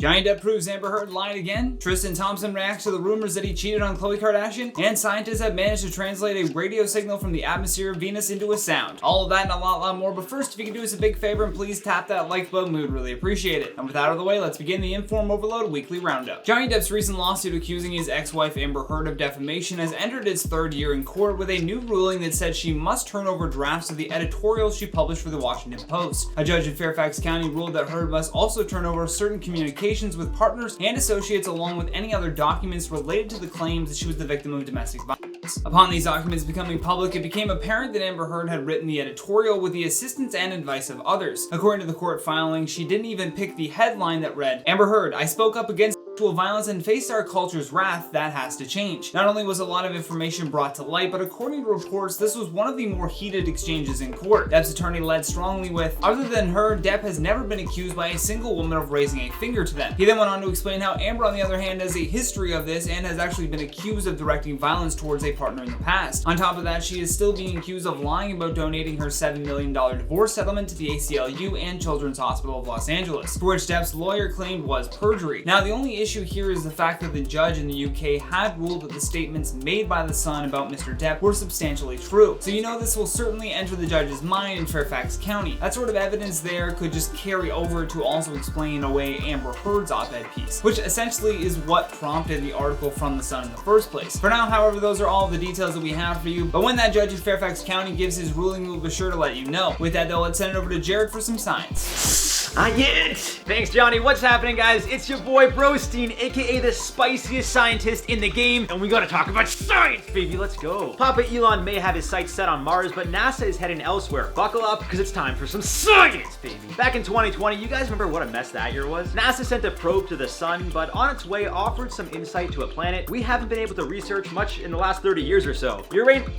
Johnny Depp proves Amber Heard lied again. Tristan Thompson reacts to the rumors that he cheated on Khloe Kardashian. And scientists have managed to translate a radio signal from the atmosphere of Venus into a sound. All of that and a lot more. But first, if you could do us a big favor and please tap that like button, we would really appreciate it. And with that out of the way, let's begin the InformOverload weekly roundup. Johnny Depp's recent lawsuit accusing his ex-wife Amber Heard of defamation has entered its third year in court with a new ruling that said she must turn over drafts of the editorials she published for the Washington Post. A judge in Fairfax County ruled that Heard must also turn over certain communications with partners and associates along with any other documents related to the claims that she was the victim of domestic violence. Upon these documents becoming public, it became apparent that Amber Heard had written the editorial with the assistance and advice of others. According to the court filing, she didn't even pick the headline that read, "Amber Heard, I spoke up against sexual violence and faced our culture's wrath. That has to change." Not only was a lot of information brought to light, but according to reports, this was one of the more heated exchanges in court. Depp's attorney led strongly with, "Other than her, Depp has never been accused by a single woman of raising a finger to them." He then went on to explain how Amber, on the other hand, has a history of this and has actually been accused of directing violence towards a partner in the past. On top of that, she is still being accused of lying about donating her $7 million divorce settlement to the ACLU and Children's Hospital of Los Angeles, for which Depp's lawyer claimed was perjury. Now, the only issue here is the fact that the judge in the UK had ruled that the statements made by the Sun about Mr. Depp were substantially true. So you know this will certainly enter the judge's mind in Fairfax County. That sort of evidence there could just carry over to also explain away Amber Heard's op-ed piece, which essentially is what prompted the article from the Sun in the first place. For now, however, those are all the details that we have for you, but when that judge in Fairfax County gives his ruling, we'll be sure to let you know. With that though, let's send it over to Jared for some science. Thanks, Johnny. What's happening, guys? It's your boy Brostein, aka the spiciest scientist in the game, and we gotta talk about science, baby. Let's go. Papa Elon may have his sights set on Mars, but NASA is heading elsewhere. Buckle up, because it's time for some science, baby. Back in 2020, you guys remember what a mess that year was? NASA sent a probe to the sun, but on its way offered some insight to a planet we haven't been able to research much in the last 30 years or so.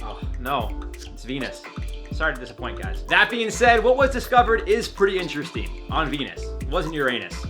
Oh, no. It's Venus. Sorry to disappoint, guys. That being said, what was discovered is pretty interesting on Venus. It wasn't Uranus.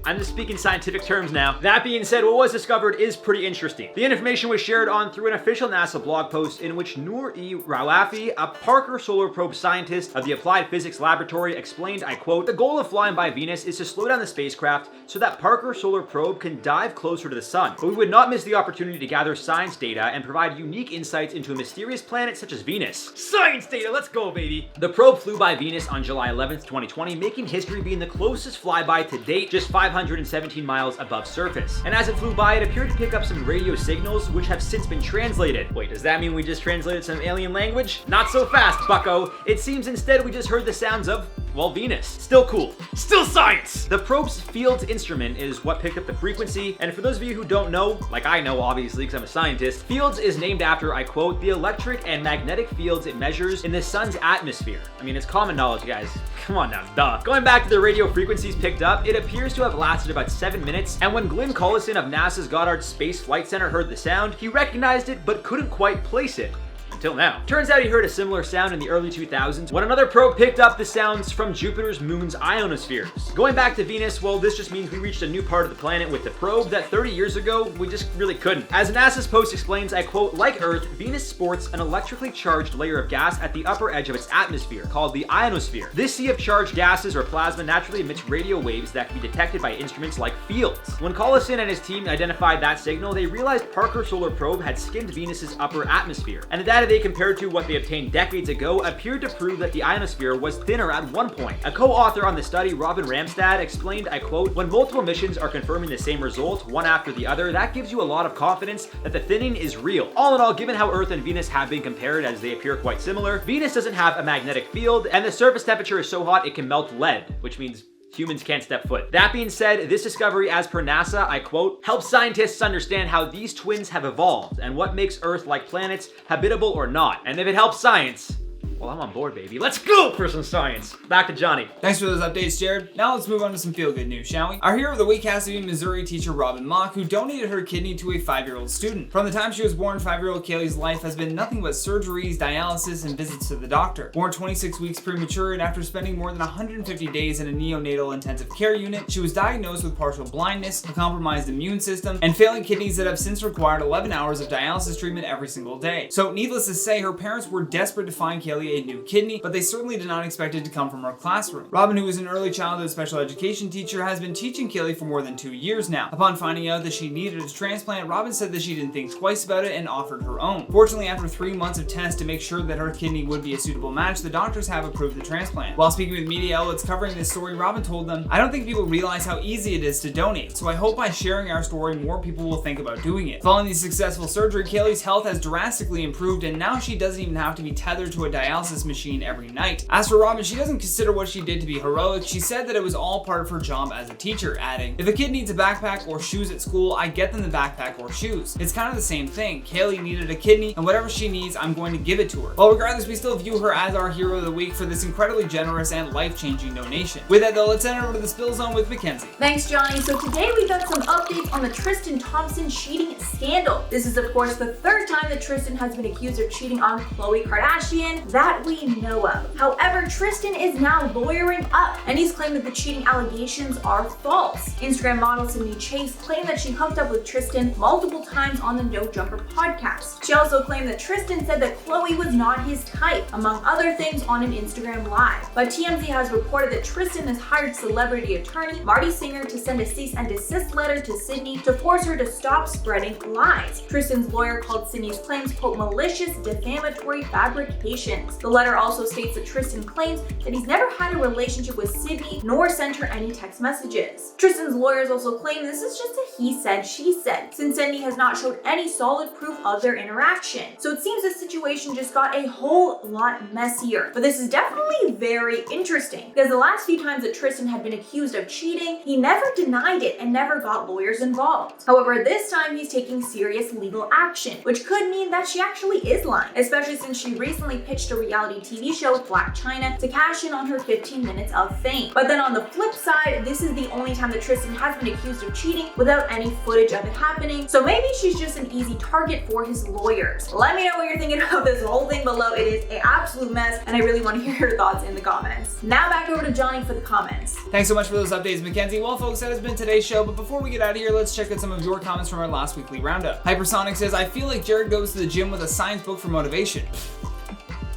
I'm just speaking scientific terms now. That being said, what was discovered is pretty interesting. The information was shared on through an official NASA blog post in which Noor-E Rawafi, a Parker Solar Probe scientist of the Applied Physics Laboratory, explained, I quote, "The goal of flying by Venus is to slow down the spacecraft so that Parker Solar Probe can dive closer to the sun. But we would not miss the opportunity to gather science data and provide unique insights into a mysterious planet such as Venus." Science data, let's go, baby. The probe flew by Venus on July 11th, 2020, making history being the closest flyby to date, just 517 miles above surface. And as it flew by, it appeared to pick up some radio signals, which have since been translated. Wait, does that mean we just translated some alien language? Not so fast, bucko. It seems instead we just heard the sounds of, well, Venus. Still cool. Still science! The probe's Fields instrument is what picked up the frequency, and for those of you who don't know, like I know obviously because I'm a scientist, Fields is named after, I quote, "the electric and magnetic fields it measures in the sun's atmosphere." I mean, it's common knowledge, guys. Come on now, duh. Going back to the radio frequencies picked up, it appears to have lasted about 7 minutes, and when Glenn Collison of NASA's Goddard Space Flight Center heard the sound, he recognized it but couldn't quite place it. Until now. Turns out he heard a similar sound in the early 2000s when another probe picked up the sounds from Jupiter's moon's ionospheres. Going back to Venus, well, this just means we reached a new part of the planet with the probe that 30 years ago, we just really couldn't. As NASA's post explains, I quote, "Like Earth, Venus sports an electrically charged layer of gas at the upper edge of its atmosphere, called the ionosphere. This sea of charged gases or plasma naturally emits radio waves that can be detected by instruments like Fields." When Collison and his team identified that signal, they realized Parker Solar Probe had skimmed Venus's upper atmosphere, and the data they compared to what they obtained decades ago appeared to prove that the ionosphere was thinner at one point. A co-author on the study, Robin Ramstad, explained, I quote, "When multiple missions are confirming the same result, one after the other, that gives you a lot of confidence that the thinning is real. All in all, given how Earth and Venus have been compared as they appear quite similar, Venus doesn't have a magnetic field, and the surface temperature is so hot it can melt lead, which means humans can't step foot. That being said, this discovery, as per NASA, I quote, helps scientists understand how these twins have evolved and what makes Earth, like planets, habitable or not. And if it helps science, well, I'm on board, baby. Let's go for some science. Back to Johnny. Thanks for those updates, Jared. Now let's move on to some feel-good news, shall we? Our hero of the week has to be Missouri teacher Robin Mock, who donated her kidney to a 5-year-old student. From the time she was born, 5-year-old Kaylee's life has been nothing but surgeries, dialysis, and visits to the doctor. Born 26 weeks premature and after spending more than 150 days in a neonatal intensive care unit, she was diagnosed with partial blindness, a compromised immune system, and failing kidneys that have since required 11 hours of dialysis treatment every single day. So needless to say, her parents were desperate to find Kaylee Khloe a new kidney, but they certainly did not expect it to come from her classroom. Robin, who is an early childhood special education teacher, has been teaching Khloe for more than 2 years now. Upon finding out that she needed a transplant, Robin said that she didn't think twice about it and offered her own. Fortunately, after 3 months of tests to make sure that her kidney would be a suitable match, the doctors have approved the transplant. While speaking with media outlets covering this story, Robin told them, "I don't think people realize how easy it is to donate, so I hope by sharing our story, more people will think about doing it." Following the successful surgery, Khloe's health has drastically improved, and now she doesn't even have to be tethered to a dialysis machine every night. As for Robin, she doesn't consider what she did to be heroic. She said that it was all part of her job as a teacher, adding, "If a kid needs a backpack or shoes at school, I get them the backpack or shoes. It's kind of the same thing. Khloe needed a kidney, and whatever she needs, I'm going to give it to her." Well, regardless, we still view her as our hero of the week for this incredibly generous and life-changing donation. With that though, let's head over to the spill zone with Mackenzie. Thanks, Johnny. So today we got some updates on the Tristan Thompson cheating scandal. This is of course the third time that Tristan has been accused of cheating on Khloe Kardashian that we know of. However, Tristan is now lawyering up, and he's claimed that the cheating allegations are false. Instagram model Sydney Chase claimed that she hooked up with Tristan multiple times on the No Jumper podcast. She also claimed that Tristan said that Khloe was not his type, among other things, on an Instagram live. But TMZ has reported that Tristan has hired celebrity attorney Marty Singer to send a cease and desist letter to Sydney to force her to stop spreading lies. Tristan's lawyer called Sydney's claims, quote, malicious, defamatory fabrications. The letter also states that Tristan claims that he's never had a relationship with Sydney nor sent her any text messages. Tristan's lawyers also claim this is just a he said, she said, since Sydney has not showed any solid proof of their interaction. So it seems the situation just got a whole lot messier. But this is definitely very interesting, because the last few times that Tristan had been accused of cheating, he never denied it and never got lawyers involved. However, this time he's taking serious legal action, which could mean that she actually is lying, especially since she recently pitched a reality TV show with Black China to cash in on her 15 minutes of fame. But then on the flip side, this is the only time that Tristan has been accused of cheating without any footage of it happening, so maybe she's just an easy target for his lawyers. Let me know what you're thinking about this whole thing below. It is an absolute mess, and I really want to hear your thoughts in the comments. Now back over to Johnny for the comments. Thanks so much for those updates, Mackenzie. Well, folks, that has been today's show, but before we get out of here, let's check out some of your comments from our last weekly roundup. Hypersonic says, "I feel like Jared goes to the gym with a science book for motivation."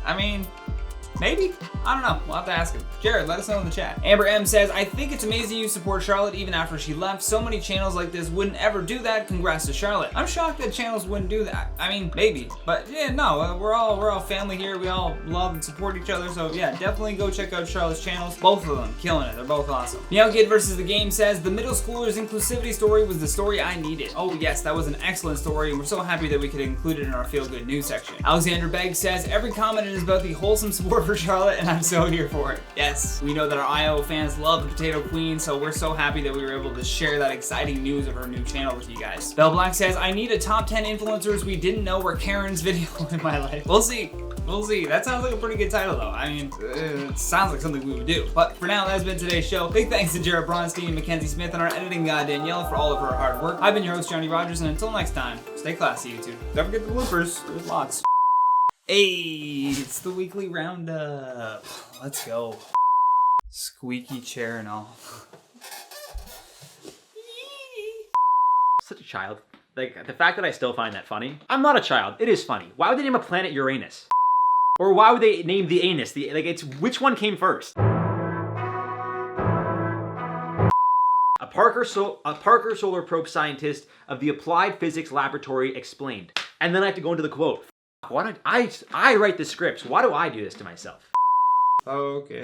I mean, maybe? I don't know. We'll have to ask him. Jared, let us know in the chat. Amber M says, "I think it's amazing you support Charlotte even after she left. So many channels like this wouldn't ever do that. Congrats to Charlotte." I'm shocked that channels wouldn't do that. I mean, maybe. But yeah, no, we're all family here. We all love and support each other. So yeah, definitely go check out Charlotte's channels. Both of them, killing it. They're both awesome. Meow Kid versus the Game says, "The middle schooler's inclusivity story was the story I needed." Oh yes, that was an excellent story, and we're so happy that we could include it in our feel good news section. Alexander Begg says, "Every comment is about the wholesome support for Charlotte, and I'm so here for it." Yes, we know that our IO fans love the Potato Queen, so we're so happy that we were able to share that exciting news of her new channel with you guys. Bell Black says, "I need a top 10 influencers we didn't know were Karen's video in my life." We'll see. We'll see. That sounds like a pretty good title though. I mean, it sounds like something we would do. But for now, that has been today's show. Big thanks to Jared Bronstein and Mackenzie Smith and our editing god Danielle for all of her hard work. I've been your host, Johnny Rogers, and until next time, stay classy, YouTube. Don't forget the bloopers. There's lots. Hey, it's the weekly roundup. Let's go. Squeaky chair and all. Such a child. Like, the fact that I still find that funny. I'm not a child. It is funny. Why would they name a planet Uranus? Or why would they name the anus? It's which one came first? A Parker Solar Probe scientist of the Applied Physics Laboratory explained. And then I have to go into the quote. Why don't I write the scripts? Why do I do this to myself? Focus.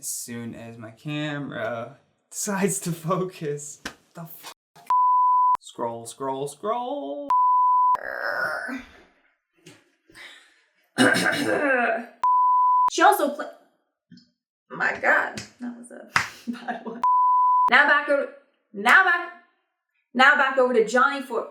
As soon as my camera decides to focus. The f. Scroll, scroll, scroll. She also my God, that was a bad one. Now back over to Johnny for